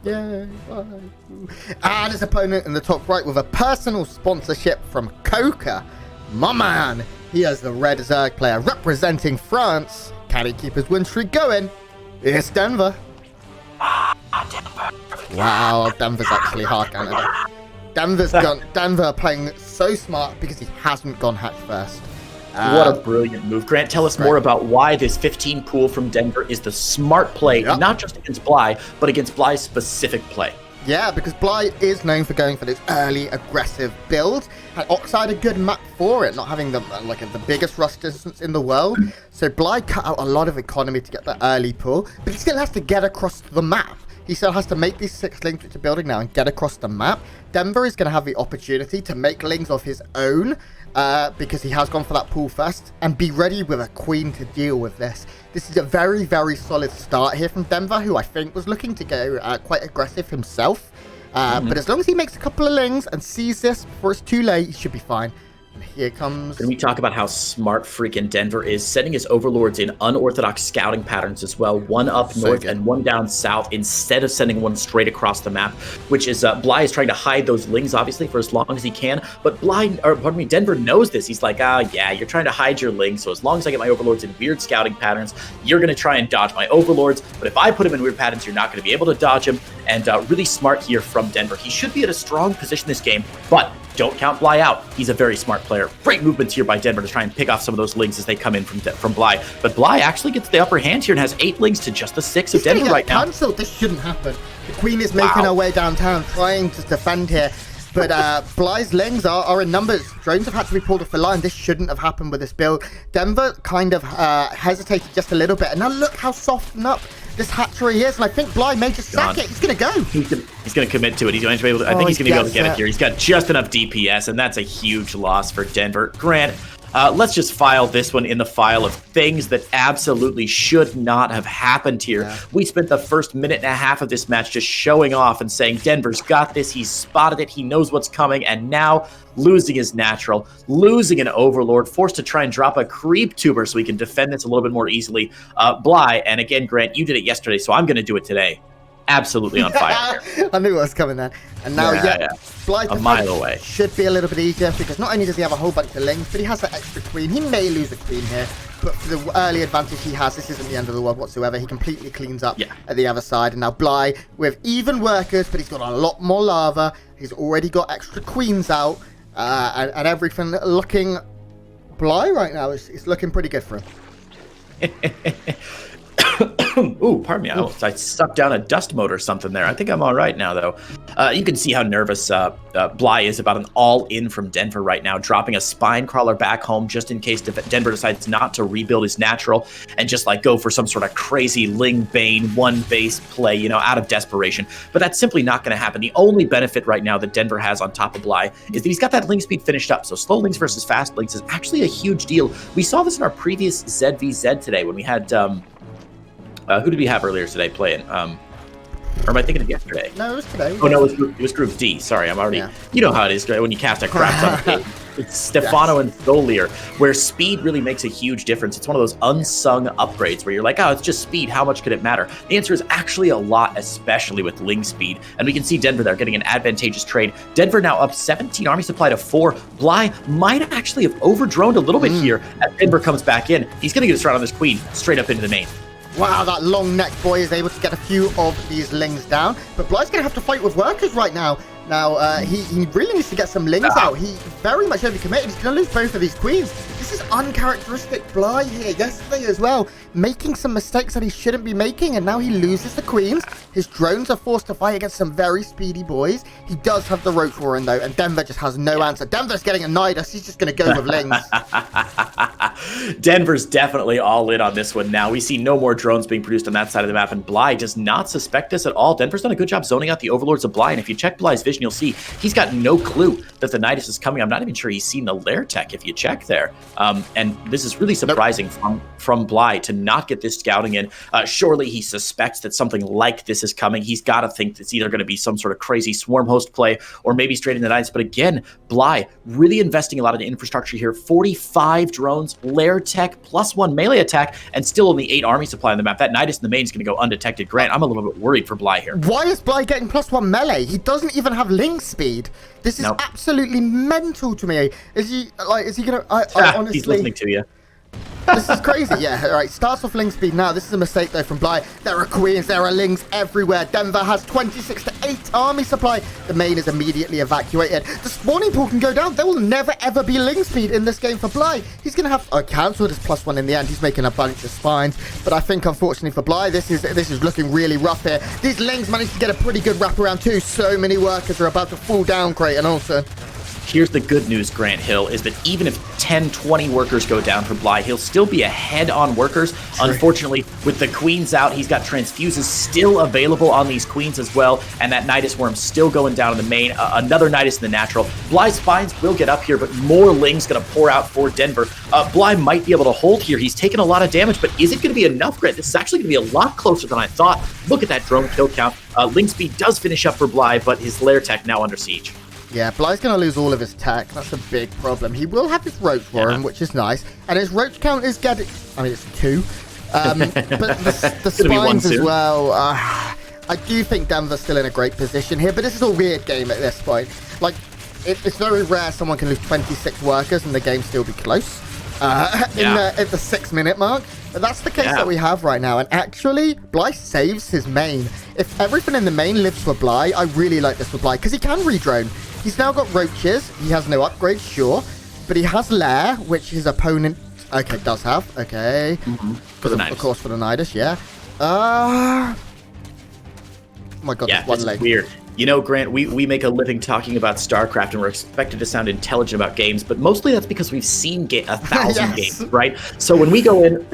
Yay. And his opponent in the top right with a personal sponsorship from Coca. My man, he has the red Zerg player representing France. Can he keep his win streak going? It's Denver. Denver. Wow, Denver's actually hard Canada. Denver playing so smart because he hasn't gone hatch first. What a brilliant move. Grant, tell us more about why this 15 pool from Denver is the smart play, not just against Bly, but against Bly's specific play. Yeah, because Bly is known for going for this early aggressive build, and Oxide a good map for it, not having the biggest rush distance in the world. So Bly cut out a lot of economy to get the early pull, but he still has to get across the map. He still has to make these 6 links which are building now and get across the map. Denver is going to have the opportunity to make links of his own because he has gone for that pool first and be ready with a queen to deal with this. This is a very, very solid start here from Denver, who I think was looking to go quite aggressive himself. But as long as he makes a couple of lings and sees this before it's too late, he should be fine. And here comes... Can we talk about how smart freaking Denver is, setting his overlords in unorthodox scouting patterns as well, one up north and one down south, instead of sending one straight across the map, which is Bly is trying to hide those lings obviously for as long as he can, but Denver knows this. He's like, yeah, you're trying to hide your lings, so as long as I get my overlords in weird scouting patterns, you're going to try and dodge my overlords, but if I put him in weird patterns, you're not going to be able to dodge him. And really smart here from Denver. He should be at a strong position this game, but don't count Bly out. He's a very smart player. Great movements here by Denver to try and pick off some of those lings as they come in from Bly. But Bly actually gets the upper hand here and has 8 lings to just the 6 of Denver right now. Cancelled. This shouldn't happen. The queen is making her way downtown, trying to defend here. But Bly's lings are in numbers. Drones have had to be pulled off the line. This shouldn't have happened with this build. Denver kind of hesitated just a little bit. And now look how softened up this hatchery is. And I think Bly may just sack it. He's going to go. He's going to commit to it. He's going to be able to, I think he's going to be able to get it here. He's got just enough DPS, and that's a huge loss for Denver. Grant, let's just file this one in the file of things that absolutely should not have happened here. Yeah. We spent the first minute and a half of this match just showing off and saying Denver's got this, he's spotted it, he knows what's coming, and now losing his natural, losing an overlord, forced to try and drop a creep tuber so he can defend this a little bit more easily. Bly, and again, Grant, you did it yesterday, so I'm going to do it today. Absolutely on fire. I knew what was coming there. And now, Bly a mile away. Should be a little bit easier because not only does he have a whole bunch of lings, but he has that extra queen. He may lose a queen here, but for the early advantage he has, this isn't the end of the world whatsoever. He completely cleans up at the other side. And now Bly with even workers, but he's got a lot more lava. He's already got extra queens out and everything looking... Bly right now is looking pretty good for him. Ooh, pardon me. I sucked down a dust mote or something there. I think I'm all right now, though. You can see how nervous Bly is about an all-in from Denver right now, dropping a spine crawler back home just in case Denver decides not to rebuild his natural and just like go for some sort of crazy Ling Bane one base play, you know, out of desperation. But that's simply not going to happen. The only benefit right now that Denver has on top of Bly is that he's got that Ling speed finished up. So slow Lings versus fast Lings is actually a huge deal. We saw this in our previous ZVZ today when we had... who did we have earlier today playing? Or am I thinking of yesterday? No, it was today. Oh, no, it was Group D. Sorry, I'm already... Yeah. You know how it is when you cast a crap ton. It's Stefano and Tholier, where speed really makes a huge difference. It's one of those unsung upgrades where you're like, oh, it's just speed. How much could it matter? The answer is actually a lot, especially with Ling speed. And we can see Denver there getting an advantageous trade. Denver now up 17 army supply to 4. Bly might actually have overdroned a little bit here as Denver comes back in. He's going to get a strike on this queen straight up into the main. Wow, that long neck boy is able to get a few of these lings down. But Bly's going to have to fight with workers right now. Now, he really needs to get some lings out. He very much overcommitted. He's going to lose both of these queens. This is uncharacteristic Bly here yesterday as well. Making some mistakes that he shouldn't be making, and now he loses the queens. His drones are forced to fight against some very speedy boys. He does have the Roach Warren, though, and Denver just has no answer. Denver's getting annoyed us. He's just going to go with lings. Denver's definitely all in on this one now. We see no more drones being produced on that side of the map, and Bly does not suspect this at all. Denver's done a good job zoning out the overlords of Bly, and if you check Bly's vision, you'll see he's got no clue that the Nidus is coming. I'm not even sure he's seen the lair tech if you check there. And this is really surprising from Bly to not get this scouting in. Surely he suspects that something like this is coming. He's got to think it's either going to be some sort of crazy swarm host play or maybe straight in the Nidus. But again, Bly really investing a lot of the infrastructure here. 45 drones, lair tech, +1 melee attack, and still only 8 army supply on the map. That Nidus in the main is going to go undetected. Grant, I'm a little bit worried for Bly here. Why is Bly getting +1 melee? He doesn't even have link speed. This is absolutely mental to me. Is he gonna? I honestly, he's listening to you. This is crazy. Yeah, all right. Starts off link speed now. This is a mistake though from Bly. There are queens, there are lings everywhere. Denver has 26 to 8 army supply. The main is immediately evacuated. The spawning pool can go down. There will never ever be link speed in this game for Bly. He's gonna have cancelled his +1 in the end. He's making a bunch of spines, but I think unfortunately for Bly, this is looking really rough here. These lings managed to get a pretty good wraparound too. So many workers are about to fall down, Creighton also. Here's the good news, Grant Hill, is that even if 10, 20 workers go down for Bly, he'll still be ahead on workers. True. Unfortunately, with the queens out, he's got transfuses still available on these queens as well, and that Nidus Worm still going down in the main. Another Nidus in the natural. Bly's spines will get up here, but more lings going to pour out for Denver. Bly might be able to hold here. He's taken a lot of damage, but is it going to be enough, Grant? This is actually going to be a lot closer than I thought. Look at that drone kill count. Ling speed does finish up for Bly, but his lair tech now under siege. Yeah, Bly's going to lose all of his tech. That's a big problem. He will have his roach for him, which is nice. And his roach count is getting... I mean, it's 2. But the spines as well. I do think Denver's still in a great position here, but this is a weird game at this point. Like, it's very rare someone can lose 26 workers and the game still be close. At the 6-minute mark. But that's the case that we have right now. And actually, Bly saves his main. If everything in the main lives for Bly, I really like this for Bly, because he can redrone. He's now got roaches. He has no upgrades, sure. But he has lair, which his opponent, does have. Okay. For the Nidus. Of course, for the Nidus, yeah. Oh my god, yeah, one this leg. Is weird. You know, Grant, we make a living talking about StarCraft, and we're expected to sound intelligent about games, but mostly that's because we've seen 1,000 games, right? So when we go in,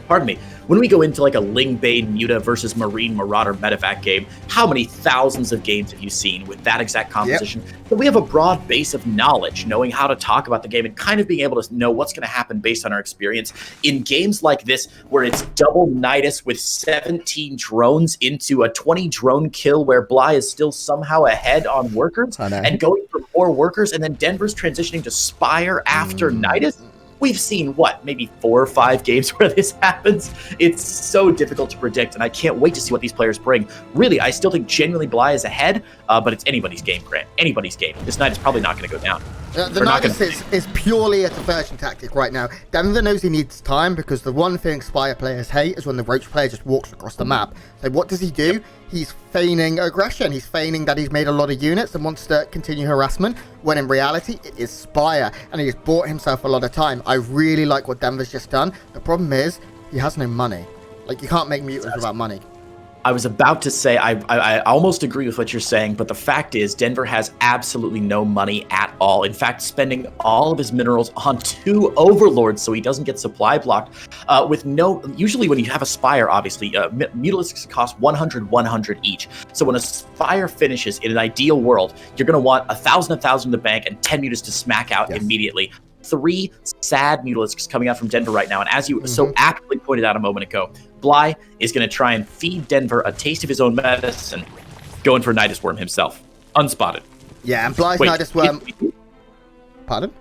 pardon me, when we go into like a Ling Bane Muta versus Marine Marauder medevac game, how many thousands of games have you seen with that exact composition? Yep. But we have a broad base of knowledge, knowing how to talk about the game and kind of being able to know what's going to happen based on our experience. In games like this, where it's double Nidus with 17 drones into a 20 drone kill where Bly is still somehow ahead on workers and going for more workers, and then Denver's transitioning to Spire after Nidus. We've seen, maybe 4 or 5 games where this happens. It's so difficult to predict, and I can't wait to see what these players bring. Really, I still think genuinely Bly is ahead, but it's anybody's game, Grant. Anybody's game. This night is probably not going to go down. The Nidus is purely a diversion tactic right now. Denver knows he needs time, because the one thing Spire players hate is when the Roach player just walks across the map. So what does he do? He's feigning aggression. He's feigning that he's made a lot of units and wants to continue harassment, when in reality it is Spire, and he's bought himself a lot of time. I really like what Denver's just done. The problem is he has no money. Like, you can't make mutants without money. I was about to say, I almost agree with what you're saying, but the fact is Denver has absolutely no money at all. In fact, spending all of his minerals on 2 overlords so he doesn't get supply blocked with no... Usually when you have a Spire, obviously, Mutalisks cost 100 each. So when a Spire finishes in an ideal world, you're going to want 1,000 in the bank and 10 Mutas to smack out immediately. 3 sad Mutalisks coming out from Denver right now, and as you so aptly pointed out a moment ago, Bly is going to try and feed Denver a taste of his own medicine, going for Nidus Worm himself, unspotted. Yeah, and Bly's Nidus Worm... Pardon?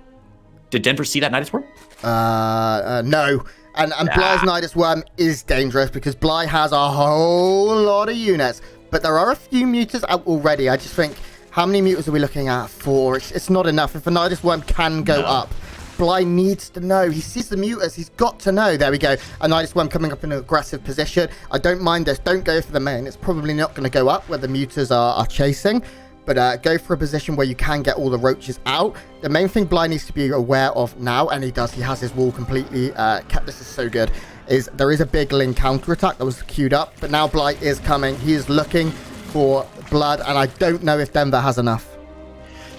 Did Denver see that Nidus Worm? No. And Bly's Nidus Worm is dangerous, because Bly has a whole lot of units, but there are a few mutas out already. I just think, how many mutas are we looking at? 4. It's not enough. If a Nidus Worm can go up, Bly needs to know. He sees the mutas. He's got to know. There we go. A Nidus Worm coming up in an aggressive position. I don't mind this. Don't go for the main. It's probably not going to go up where the mutas are chasing. But go for a position where you can get all the roaches out. The main thing Bly needs to be aware of now, and he does. He has his wall completely kept. This is so good. There is a big Ling counterattack that was queued up. But now Bly is coming. He is looking for blood, and I don't know if Denver has enough.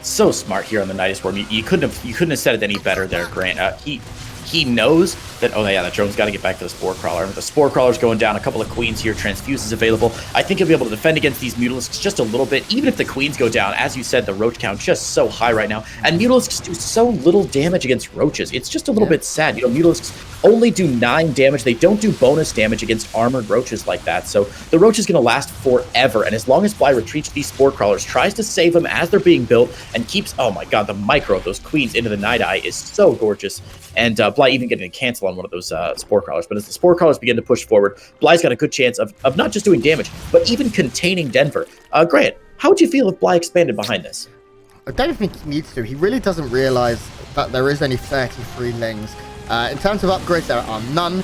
So smart here on the Nidus Worm. You couldn't have said it any better there, Grant. He knows that, that drone's got to get back to the Spore Crawler. The Spore Crawler's going down, a couple of Queens here, Transfuse is available. I think he'll be able to defend against these Mutalisks just a little bit, even if the Queens go down. As you said, the Roach count just so high right now, and Mutalisks do so little damage against Roaches. It's just a little bit sad. Mutalisks only do 9 damage. They don't do bonus damage against armored roaches like that. So the roach is going to last forever. And as long as Bly retreats these spore crawlers, tries to save them as they're being built, and keeps, oh my god, the micro of those queens into the Night Eye is so gorgeous. And Bly even getting a cancel on one of those spore crawlers. But as the spore crawlers begin to push forward, Bly's got a good chance of not just doing damage, but even containing Denver. Grant, how would you feel if Bly expanded behind this? I don't think he needs to. He really doesn't realize that there is only 33 lings. In terms of upgrades, there are none.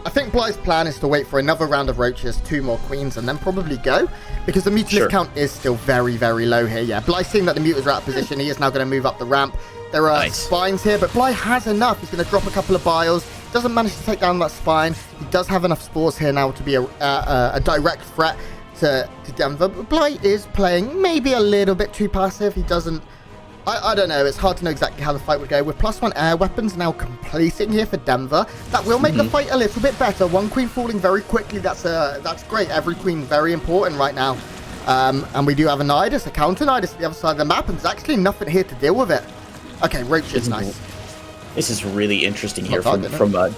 I think Bly's plan is to wait for another round of roaches, 2 more queens, and then probably go, because the Mutalisk count is still very, very low here. Yeah, Bly's seeing that the Mutas are out of position. He is now going to move up the ramp. There are spines here, but Bly has enough. He's going to drop a couple of bios. Doesn't manage to take down that spine. He does have enough spores here now to be a direct threat to Denver. But Bly is playing maybe a little bit too passive. He doesn't... I don't know. It's hard to know exactly how the fight would go. With +1 air weapons now completing here for Denver, that will make the fight a little bit better. 1 queen falling very quickly. That's great. Every queen very important right now. And we do have a Nidus, a counter Nidus at the other side of the map, and there's actually nothing here to deal with it. Okay, Roach is nice. This is really interesting here from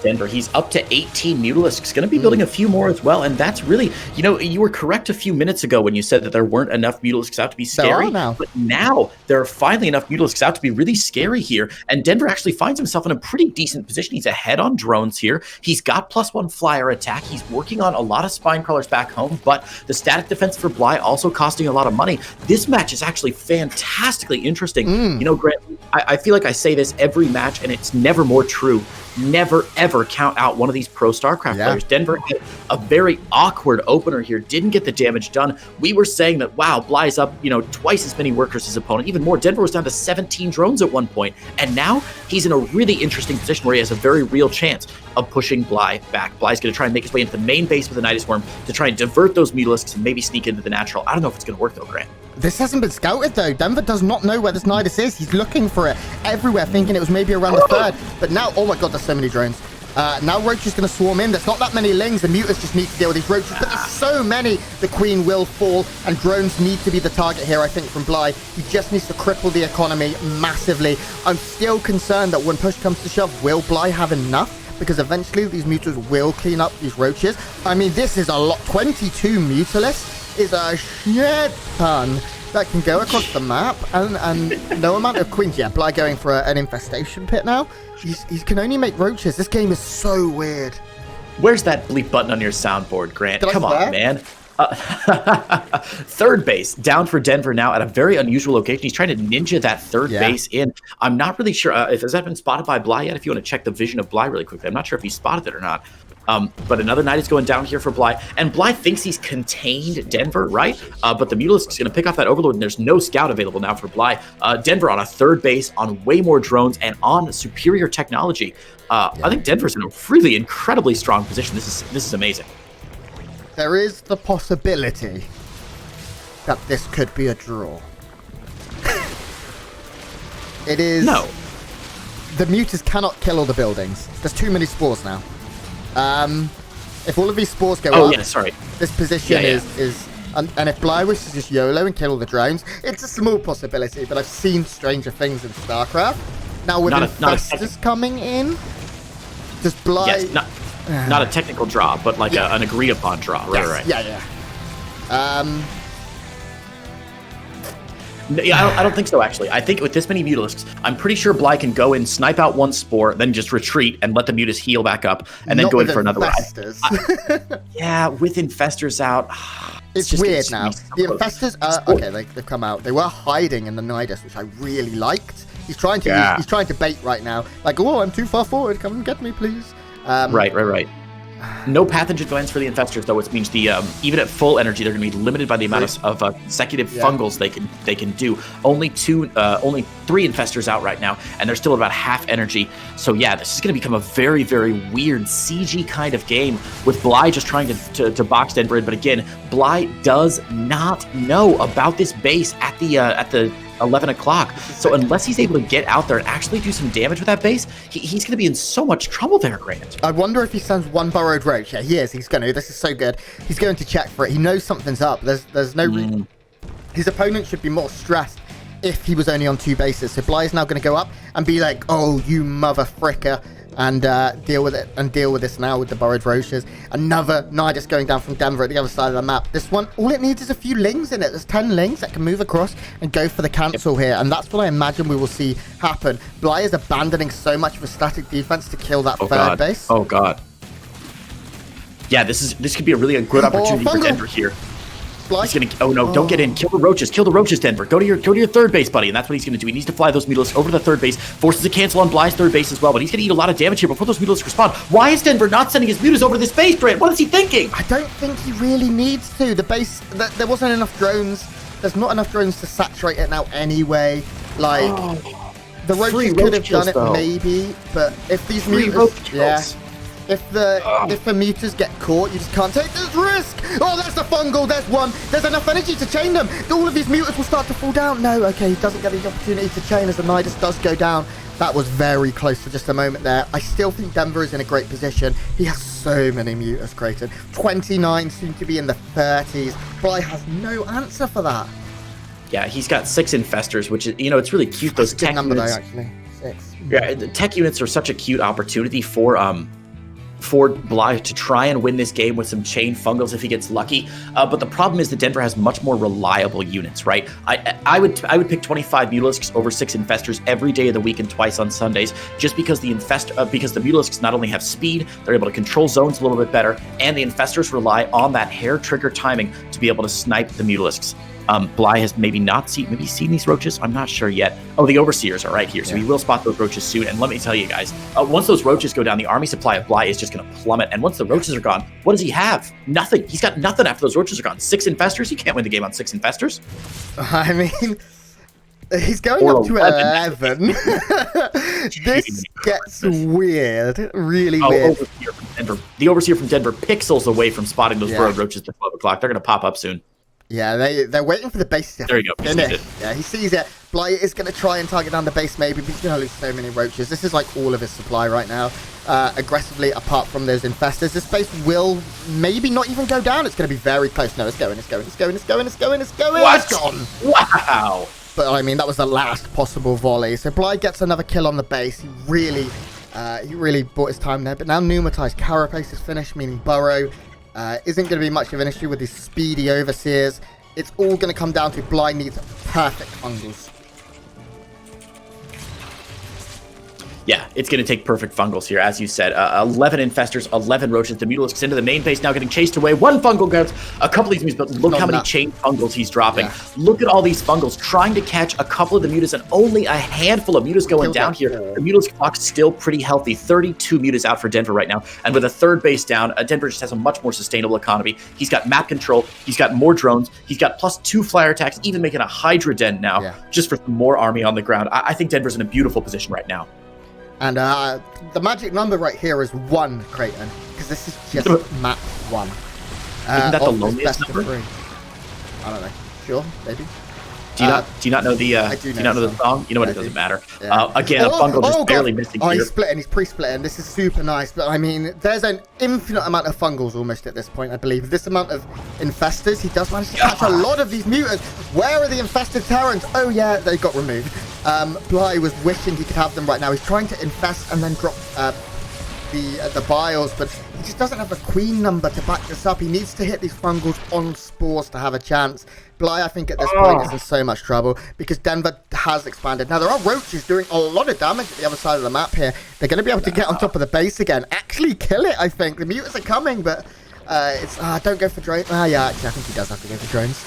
Denver. He's up to 18 Mutalisks, going to be building a few more as well, and that's really, you know, you were correct a few minutes ago when you said that there weren't enough Mutalisks out to be scary, but now there are finally enough Mutalisks out to be really scary here, and Denver actually finds himself in a pretty decent position. He's ahead on drones here. He's got +1 flyer attack. He's working on a lot of spine crawlers back home, but the static defense for Bly also costing a lot of money. This match is actually fantastically interesting. You know, Grant, I feel like I say this every match, and it's never more true. Never, ever count out one of these pro StarCraft players. Denver had a very awkward opener here, didn't get the damage done. We were saying that, wow, Bly's up, you know, twice as many workers as his opponent, even more. Denver was down to 17 drones at one point, and now he's in a really interesting position where he has a very real chance of pushing Bly back. Bly's going to try and make his way into the main base with the Nidus Worm to try and divert those Mutalisks and maybe sneak into the natural. I don't know if it's going to work, though, Grant. This hasn't been scouted, though. Denver does not know where this Nidus is. He's looking for it everywhere, thinking it was maybe around the 3rd. But now, oh my god, there's so many drones. Now Roach is going to swarm in. There's not that many lings. The Mutas just need to deal with these roaches, but there's so many. The queen will fall, and drones need to be the target here, I think, from Bly. He just needs to cripple the economy massively. I'm still concerned that when push comes to shove, will Bly have enough? Because eventually these Mutas will clean up these roaches. I mean, this is a lot. 22 Mutalisks is a shit ton that can go across the map, and no amount of queens. Yeah, Bly going for an infestation pit now. He can only make roaches. This game is so weird. Where's that bleep button on your soundboard, Grant? Come on, man. Third base down for Denver now at a very unusual location. He's trying to ninja that third base in. I'm not really sure if has that been spotted by Bly yet. If you want to check the vision of Bly really quickly, I'm not sure if he spotted it or not. But another Night is going down here for Bly, and Bly thinks he's contained Denver, right? But the Mutalisk is going to pick off that Overlord, and there's no scout available now for Bly. Denver on a third base, on way more drones, and on superior technology. I think Denver's in a really incredibly strong position. This is amazing. There is the possibility that this could be a draw. It is... No. The Mutas cannot kill all the buildings. There's too many spores now. If all of these spores go up, this position is and if Bly wishes to just YOLO and kill all the drones, it's a small possibility, but I've seen stranger things in StarCraft. Now with infestors coming in, does Bly... Yes, not a technical draw, but like an agreed upon draw. Right. Yeah. I don't think so, actually. I think with this many Mutalisks, I'm pretty sure Bly can go in, snipe out one spore, then just retreat and let the Mutas heal back up, and then go in for another round. Yeah, with infestors out. It's weird now. The infestors are... Okay, they've come out. They were hiding in the Nidus, which I really liked. He's trying to bait right now. Like, oh, I'm too far forward. Come and get me, please. Right. No pathogen glands for the infestors, though, which means the even at full energy, they're going to be limited by the amount of consecutive fungals they can do. Only 3 infestors out right now, and they're still at about half energy. So yeah, this is going to become a very, very weird CG kind of game with Bly just trying to box Denver in. But again, Bly does not know about this base at the 11 o'clock. So unless he's able to get out there and actually do some damage with that base, he's going to be in so much trouble there, Grant. I wonder if he sends one burrowed roach. Yeah, he is. He's going to. This is so good. He's going to check for it. He knows something's up. There's no... His opponent should be more stressed if he was only on 2 bases. So Bly is now going to go up and be like, oh, you mother fricker, and deal with it, and deal with this now with the Burrowed Roaches. Another Nidus going down from Denver at the other side of the map. This one, all it needs is a few lings in it. There's 10 lings that can move across and go for the cancel here, and that's what I imagine we will see happen. Bly is abandoning so much of a static defense to kill that third base. Oh god. Yeah, this could be a really good opportunity for Denver here. He's gonna. Oh no! Don't get in. Kill the roaches. Kill the roaches, Denver. Go to your third base, buddy. And that's what he's gonna do. He needs to fly those Mutalisks over to the third base. Forces a cancel on Bly's third base as well. But he's gonna eat a lot of damage here before those Mutalisks respond. Why is Denver not sending his Mutas over this base, Brent? What is he thinking? I don't think he really needs to. The base. There wasn't enough drones. There's not enough drones to saturate it now anyway. Like the roaches could have done it maybe, but if these Mutas, If the mutas get caught, you just can't take this risk. Oh, there's the fungal. There's one. There's enough energy to chain them. All of these mutas will start to fall down. No, okay, he doesn't get the opportunity to chain as the Nidus does go down. That was very close for just a moment there. I still think Denver is in a great position. He has so many mutas created. 29, soon to be in the 30s. Bly has no answer for that. Yeah, he's got 6 infestors, which is, it's really cute. Those tech number units. Though, actually. 6. Yeah, the tech units are such a cute opportunity for Bly to try and win this game with some chain fungals if he gets lucky. But the problem is that Denver has much more reliable units, right? I would pick 25 Mutalisks over 6 infestors every day of the week and twice on Sundays, just because the Mutalisks not only have speed, they're able to control zones a little bit better, and the infestors rely on that hair trigger timing to be able to snipe the Mutalisks. Bly has maybe seen these roaches. I'm not sure yet. Oh, the overseers are right here, so he will spot those roaches soon. And let me tell you guys, once those roaches go down, the army supply of Bly is just going to plummet. And once the roaches are gone, what does he have? Nothing. He's got nothing after those roaches are gone. 6 infestors. He can't win the game on 6 infestors. I mean, he's going up to 11. This gets weird. Really weird. Overseer from Denver. The overseer from Denver pixels away from spotting those burrowed roaches at 12 o'clock. They're going to pop up soon. Yeah, they're waiting for the base to finish. Yeah, he sees it. Bly is going to try and target down the base maybe, but he's going to lose so many roaches. This is like all of his supply right now. Aggressively, apart from those infestors. This base will maybe not even go down. It's going to be very close. No, it's going. What? It's gone. Wow. But I mean, that was the last possible volley. So Bly gets another kill on the base. He really bought his time there. But now Pneumatized Carapace is finished, meaning Burrow isn't going to be much of an issue with these speedy overseers. It's all going to come down to Bly needs perfect fungals. Yeah, it's going to take perfect fungals here, as you said. 11 infestors, 11 roaches. The Mutalisks into the main base now getting chased away. 1 fungal grabs a couple of these mutas, but look how many chain fungals he's dropping. Yeah. Look at all these fungals trying to catch a couple of the mutas, and only a handful of mutas going down here. The Mutalisk clock's still pretty healthy. 32 mutas out for Denver right now, and with a third base down, Denver just has a much more sustainable economy. He's got map control. He's got more drones. He's got +2 flyer attacks, even making a Hydra Den now, just for some more army on the ground. I think Denver's in a beautiful position right now. And the magic number right here is 1, Creighton, because this is just map 1. Isn't that the loneliest number? I don't know. Sure, maybe. Do you not know the the song? You know what? It doesn't matter. Again, a fungal just barely missing here. He's splitting. He's pre-splitting. This is super nice. But I mean, there's an infinite amount of fungals almost at this point, I believe. This amount of infestors, he does manage to catch a lot of these mutas. Where are the infested Terrans? Oh yeah, they got removed. Bly was wishing he could have them right now. He's trying to infest and then drop the biles, but he just doesn't have a queen number to back this up. He needs to hit these fungals on spores to have a chance. Bly, I think at this point is in so much trouble because Denver has expanded. Now there are roaches doing a lot of damage at the other side of the map here. They're going to be able to get on top of the base again, actually kill it. I think the mutas are coming, but it's don't go for drones. Yeah, actually I think he does have to go for drones.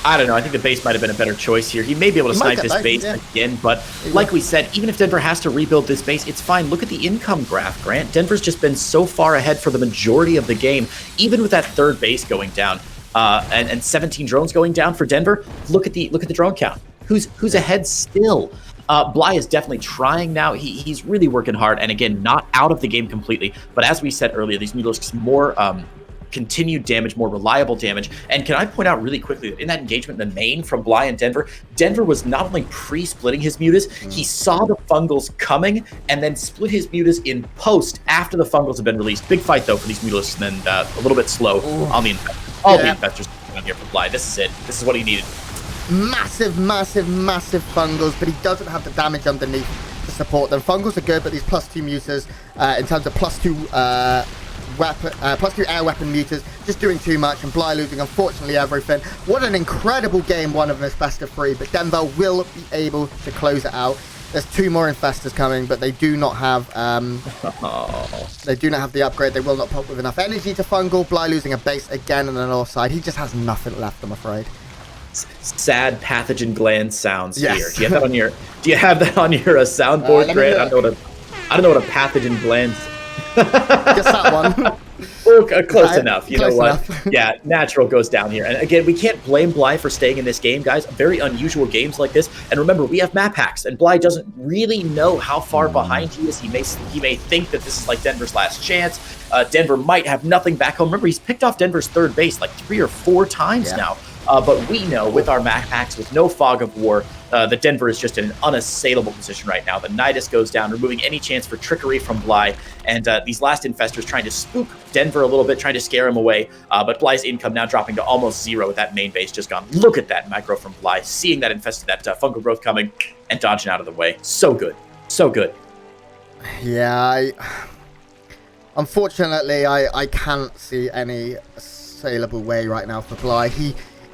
I don't know. I think the base might have been a better choice here. He may be able to snipe this base again, but like we said, even if Denver has to rebuild this base, it's fine. Look at the income graph, Grant. Denver's just been so far ahead for the majority of the game, even with that third base going down and 17 drones going down for Denver. Look at the drone count. Who's ahead still? Bly is definitely trying now. He's really working hard, and again, not out of the game completely. But as we said earlier, these Mutalisks more continued damage, more reliable damage. And can I point out really quickly that in that engagement in the main from Bly and Denver, Denver was not only pre-splitting his mutas, he saw the fungals coming and then split his mutas in post after the fungals have been released. Big fight though for these Mutalisks, and then a little bit slow on the infestors. All the infestors here for Bly. This is it. This is what he needed. massive, massive, massive Fungals, but he doesn't have the damage underneath to support them. Fungals are good, but these +2 mutas, in terms of +2 +2 air weapon mutas, just doing too much, and Bly losing, unfortunately, everything. What an incredible game one of this best of 3, but Denver will be able to close it out. There's 2 more infestors coming, but they do not have the upgrade. They will not pop with enough energy to Fungal. Bly losing a base again on the north side. He just has nothing left, I'm afraid. Sad pathogen gland sounds yes. here. Do you have that on your soundboard, Grant? I don't know what a pathogen gland. Just that one. Oh, close enough. You know what? Enough. Yeah, natural goes down here. And again, we can't blame Bly for staying in this game, guys. Very unusual games like this. And remember, we have map hacks, and Bly doesn't really know how far behind he is. He may think that this is like Denver's last chance. Denver might have nothing back home. Remember, he's picked off Denver's third base like 3 or 4 times now. But we know with our map hacks, with no fog of war, that Denver is just in an unassailable position right now. The Nidus goes down, removing any chance for trickery from Bly. And these last infestors trying to spook Denver a little bit, trying to scare him away. But Bly's income now dropping to almost 0 with that main base just gone. Look at that micro from Bly, seeing that fungal growth coming and dodging out of the way. So good. So good. Yeah, unfortunately, I can't see any saleable way right now for Bly.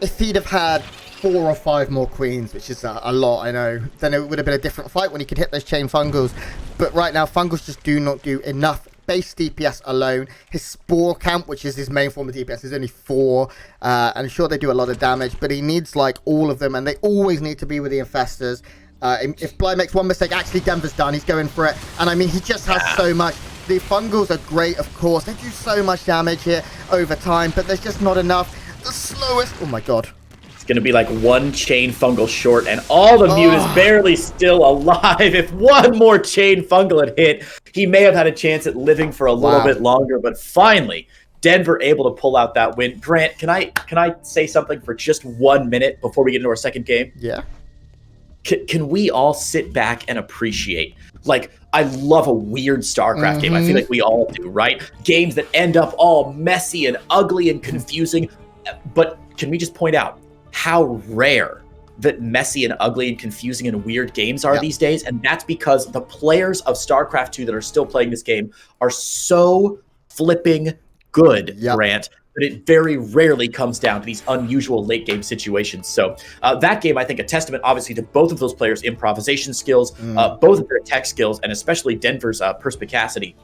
If he'd have had 4 or 5 more queens, which is a lot, I know, then it would have been a different fight when he could hit those chain Fungals. But right now, Fungals just do not do enough base DPS alone. His Spore Camp, which is his main form of DPS, is only 4. And sure, they do a lot of damage, but he needs, like, all of them, and they always need to be with the infestors. If Bly makes one mistake, actually, Denver's done. He's going for it. And, I mean, he just has so much. The Fungals are great, of course. They do so much damage here over time, but there's just not enough. The slowest. Oh my god. It's going to be like 1 chain fungal short, and all the mute is barely still alive. If 1 more chain fungal had hit, he may have had a chance at living for a little bit longer. But finally, Denver able to pull out that win. Grant, can I say something for just 1 minute before we get into our second game? Yeah. Can we all sit back and appreciate? Like, I love a weird StarCraft game. I feel like we all do, right? Games that end up all messy and ugly and confusing. But can we just point out how rare that messy and ugly and confusing and weird games are these days? And that's because the players of StarCraft 2 that are still playing this game are so flipping good, Grant, that it very rarely comes down to these unusual late game situations. So that game, I think, a testament, obviously, to both of those players' improvisation skills, both of their tech skills, and especially Denver's perspicacity.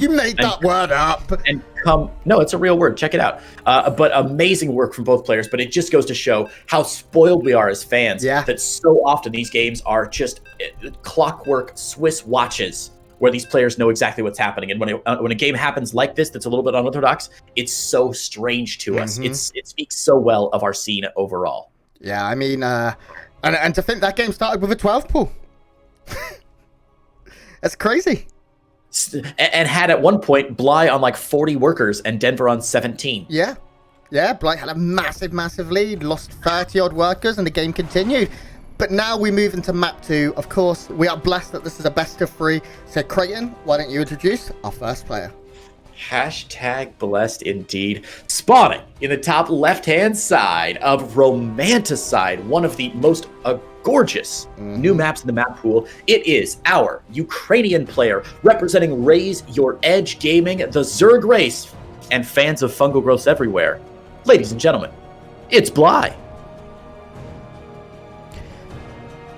You made that word up. No, it's a real word. Check it out. But amazing work from both players. But it just goes to show how spoiled we are as fans. That so often these games are just clockwork Swiss watches, where these players know exactly what's happening. And when a game happens like this, that's a little bit unorthodox, it's so strange to us. It speaks so well of our scene overall. Yeah, I mean, and to think that game started with a 12 pool. That's crazy. And had at one point Bly on like 40 workers and Denver on 17. Yeah, Bly had a massive, massive lead, lost 30 odd workers, and the game continued. But now we move into map 2. Of course, we are blessed that this is a best of 3. So Creighton, why don't you introduce our first player? Hashtag blessed indeed. Spawning in the top left-hand side of Romanticide, one of the most gorgeous new maps in the map pool. It is our Ukrainian player representing Raise Your Edge Gaming, the Zerg race, and fans of fungal growths everywhere. Ladies and gentlemen, it's Bly.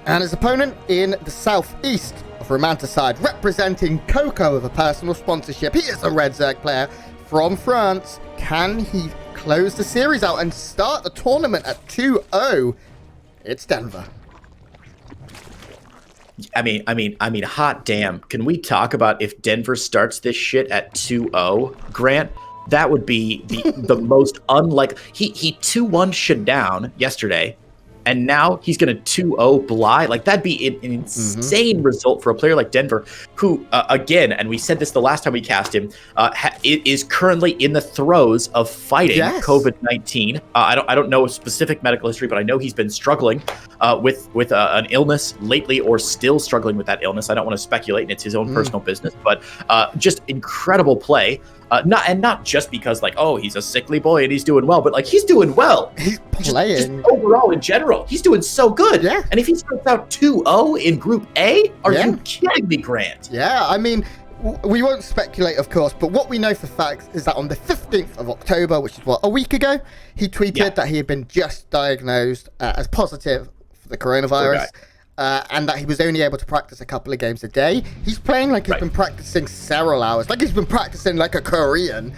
And his opponent in the southeast of Romanticide, representing Coco with a personal sponsorship. He is a Red Zerg player from France. Can he close the series out and start the tournament at 2-0? It's Denver. I mean, hot damn. Can we talk about if Denver starts this shit at 2-0, Grant? That would be the most unlike. He 2-1 Shutdown yesterday, and now he's going to 2-0 Bly. Like, that'd be an insane result for a player like Denver, who, again, and we said this the last time we cast him, is currently in the throes of fighting COVID-19. I don't know specific medical history, but I know he's been struggling with an illness lately, or still struggling with that illness. I don't want to speculate, and it's his own personal business, but just incredible play. Not just because like, oh, he's a sickly boy and he's doing well, but like he's doing well. He's playing. Just overall in general, he's doing so good. Yeah. And if he starts out 2-0 in Group A, are you kidding me, Grant? Yeah, I mean, we won't speculate, of course, but what we know for facts is that on the 15th of October, which is a week ago, he tweeted that he had been just diagnosed as positive for the coronavirus. And that he was only able to practice a couple of games a day. He's playing like he's been practicing several hours, like he's been practicing like a Korean.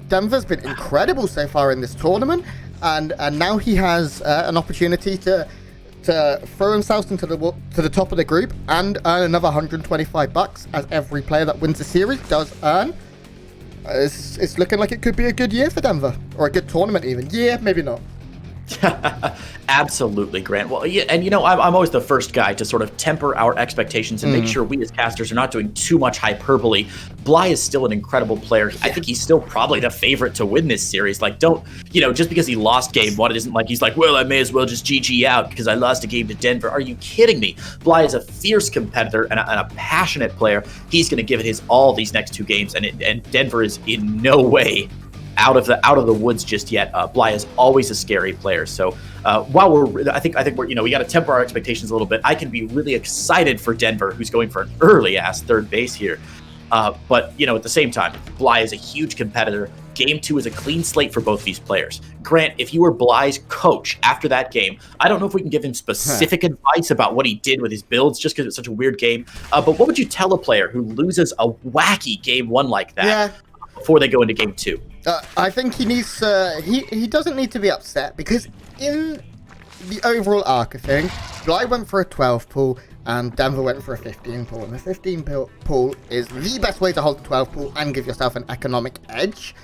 Denver's been incredible so far in this tournament, and now he has an opportunity to throw himself into the top of the group and earn another $125, as every player that wins the series does earn. It's looking like it could be a good year for Denver, or a good tournament even. Yeah, maybe not. Absolutely, Grant. Well, yeah, and I'm always the first guy to sort of temper our expectations and make sure we as casters are not doing too much hyperbole. Bly is still an incredible player. I think he's still probably the favorite to win this series. Like, don't, just because he lost game one, it isn't like he's like, well, I may as well just GG out because I lost a game to Denver. Are you kidding me? Bly is a fierce competitor and a passionate player. He's going to give it his all these next two games, and Denver is in no way out of the woods just yet. Bly is always a scary player. So while I think we're we got to temper our expectations a little bit. I can be really excited for Denver, who's going for an early ass third base here. But at the same time, Bly is a huge competitor. Game 2 is a clean slate for both these players. Grant, if you were Bly's coach after that game, I don't know if we can give him specific advice about what he did with his builds, just because it's such a weird game. But what would you tell a player who loses a wacky game 1 like that before they go into game 2? I think he needs he doesn't need to be upset, because in the overall arc of things, Bly went for a 12 pool and Denver went for a 15 pool, and the 15 pool is the best way to hold the 12 pool and give yourself an economic edge.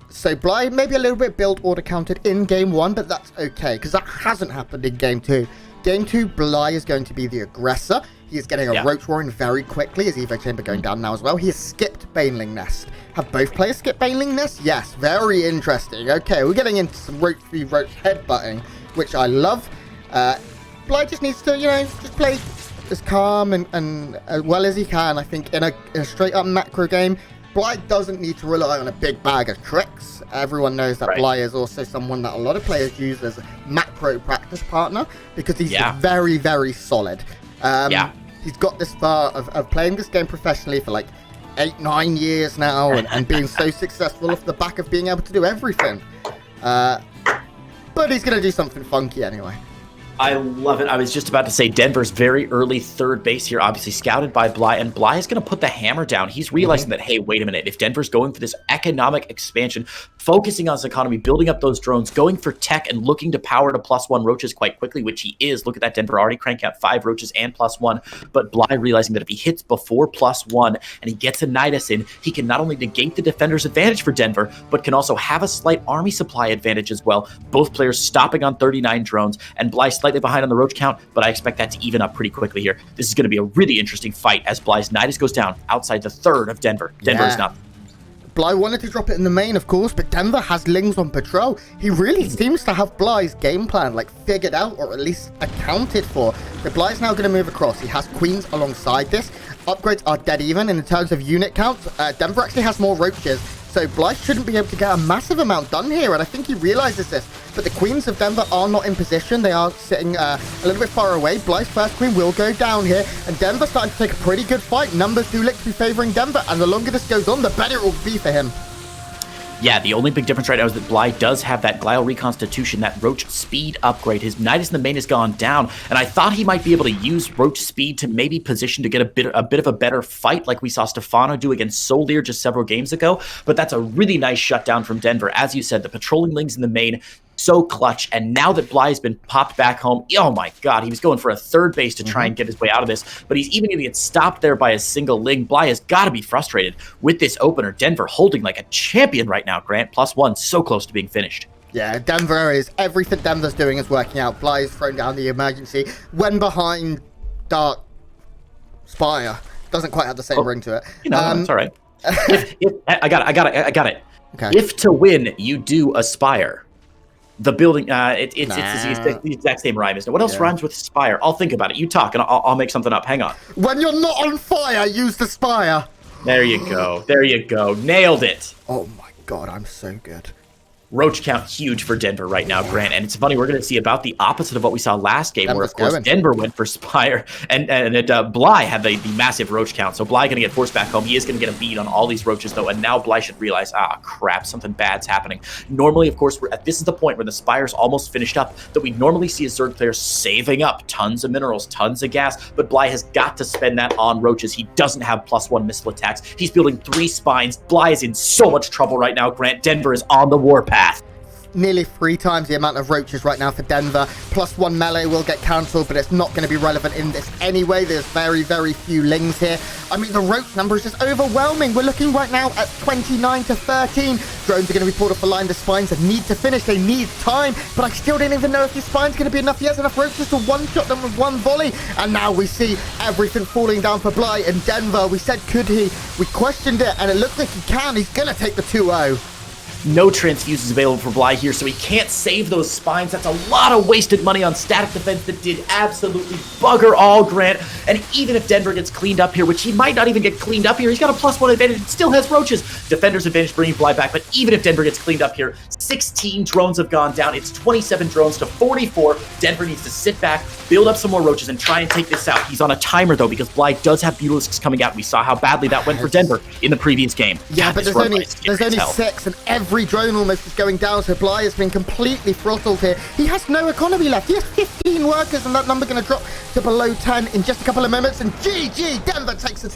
So Bly maybe a little bit build order counted in game 1, but that's okay, because that hasn't happened in game 2. Game 2, Bly is going to be the aggressor. He is getting a Roach Warren very quickly. His Evo Chamber going down now as well. He has skipped Baneling Nest. Have both players skipped Baneling Nest? Yes, very interesting. Okay, we're getting into some Roach v Roach headbutting, which I love. Bly just needs to, just play as calm and as well as he can. I think in a straight up macro game, Bly doesn't need to rely on a big bag of tricks. Everyone knows that Bly is also someone that a lot of players use as a macro practice partner, because he's very, very solid. He's got this far of playing this game professionally for like 8-9 years now, and being so successful off the back of being able to do everything. But he's going to do something funky anyway. I love it. I was just about to say Denver's very early third base here, obviously scouted by Bly, and Bly is going to put the hammer down. He's realizing that, hey, wait a minute, if Denver's going for this economic expansion, focusing on his economy, building up those drones, going for tech and looking to power to +1 roaches quite quickly, which he is. Look at that, Denver already cranking out 5 roaches and +1, but Bly realizing that if he hits before +1 and he gets a Nidus in, he can not only negate the defender's advantage for Denver, but can also have a slight army supply advantage as well. Both players stopping on 39 drones, and Bly slightly behind on the roach count, but I expect that to even up pretty quickly here. This is going to be a really interesting fight as Bly's Nidus goes down outside the third of Denver. Denver is not. Bly wanted to drop it in the main, of course, but Denver has Lings on patrol. He really seems to have Bly's game plan figured out, or at least accounted for. The Bly's now going to move across. He has Queens alongside this. Upgrades are dead even in terms of unit counts. Denver actually has more roaches, so Bly shouldn't be able to get a massive amount done here, and I think he realizes this. But the Queens of Denver are not in position. They are sitting a little bit far away. Bly's first Queen will go down here, and Denver's starting to take a pretty good fight. Numbers do look to be favoring Denver, and the longer this goes on, the better it will be for him. Yeah, the only big difference right now is that Bly does have that Glial Reconstitution, that Roach Speed upgrade. His Nidus in the main has gone down, and I thought he might be able to use Roach Speed to maybe position to get a bit of a better fight like we saw Stefano do against Solier just several games ago, but that's a really nice shutdown from Denver. As you said, the patrolling Lings in the main, so clutch, and now that Bly has been popped back home, oh my god, he was going for a third base to try and get his way out of this, but he's even going to get stopped there by a single Ling. Bly has got to be frustrated with this opener. Denver holding like a champion right now, Grant. +1, so close to being finished. Yeah, Denver is, everything Denver's doing is working out. Bly has thrown down the emergency when behind Dark Spire. Doesn't quite have the same ring to it. That's all right. I got it. Okay. If to win, you do aspire. The building, it's the exact same rhyme, isn't it? What else rhymes with spire? I'll think about it. You talk, and I'll make something up. Hang on. When you're not on fire, use the spire. There you go. There you go. Nailed it. Oh my god, I'm so good. Roach count huge for Denver right now, Grant. And it's funny, we're going to see about the opposite of what we saw last game, where, of course, Denver went for Spire, and Bly had the massive Roach count. So Bly going to get forced back home. He is going to get a beat on all these Roaches, though, and now Bly should realize, crap, something bad's happening. Normally, of course, this is the point where the Spire's almost finished up, that we normally see a Zerg player saving up tons of minerals, tons of gas, but Bly has got to spend that on Roaches. He doesn't have +1 missile attacks. He's building 3 spines. Bly is in so much trouble right now, Grant. Denver is on the warpath. Nearly 3 times the amount of Roaches right now for Denver. +1 melee will get cancelled, but it's not going to be relevant in this anyway. There's very, very few Lings here. I mean, the Roach number is just overwhelming. We're looking right now at 29 to 13. Drones are going to be pulled off the line. The spines need to finish. They need time, but I still don't even know if the spine's going to be enough. He has enough Roaches to one-shot them with 1 volley, and now we see everything falling down for Bly in Denver. We said, could he? We questioned it, and it looks like he can. He's going to take the 2-0. No transfuses available for Bly here, so he can't save those spines. That's a lot of wasted money on static defense that did absolutely bugger all, Grant. And even if Denver gets cleaned up here, which he might not even get cleaned up here, he's got a +1 advantage and still has Roaches. Defender's advantage bringing Bly back, but even if Denver gets cleaned up here, 16 drones have gone down. It's 27 drones to 44. Denver needs to sit back, build up some more Roaches, and try and take this out. He's on a timer, though, because Bly does have Butalisks coming out. We saw how badly that went for Denver in the previous game. Yeah, but there's only 6, and every drone almost is going down, so Bly has been completely throttled here. He has no economy left. He has 15 workers, and that number going to drop to below 10 in just a couple of moments, and GG, Denver takes the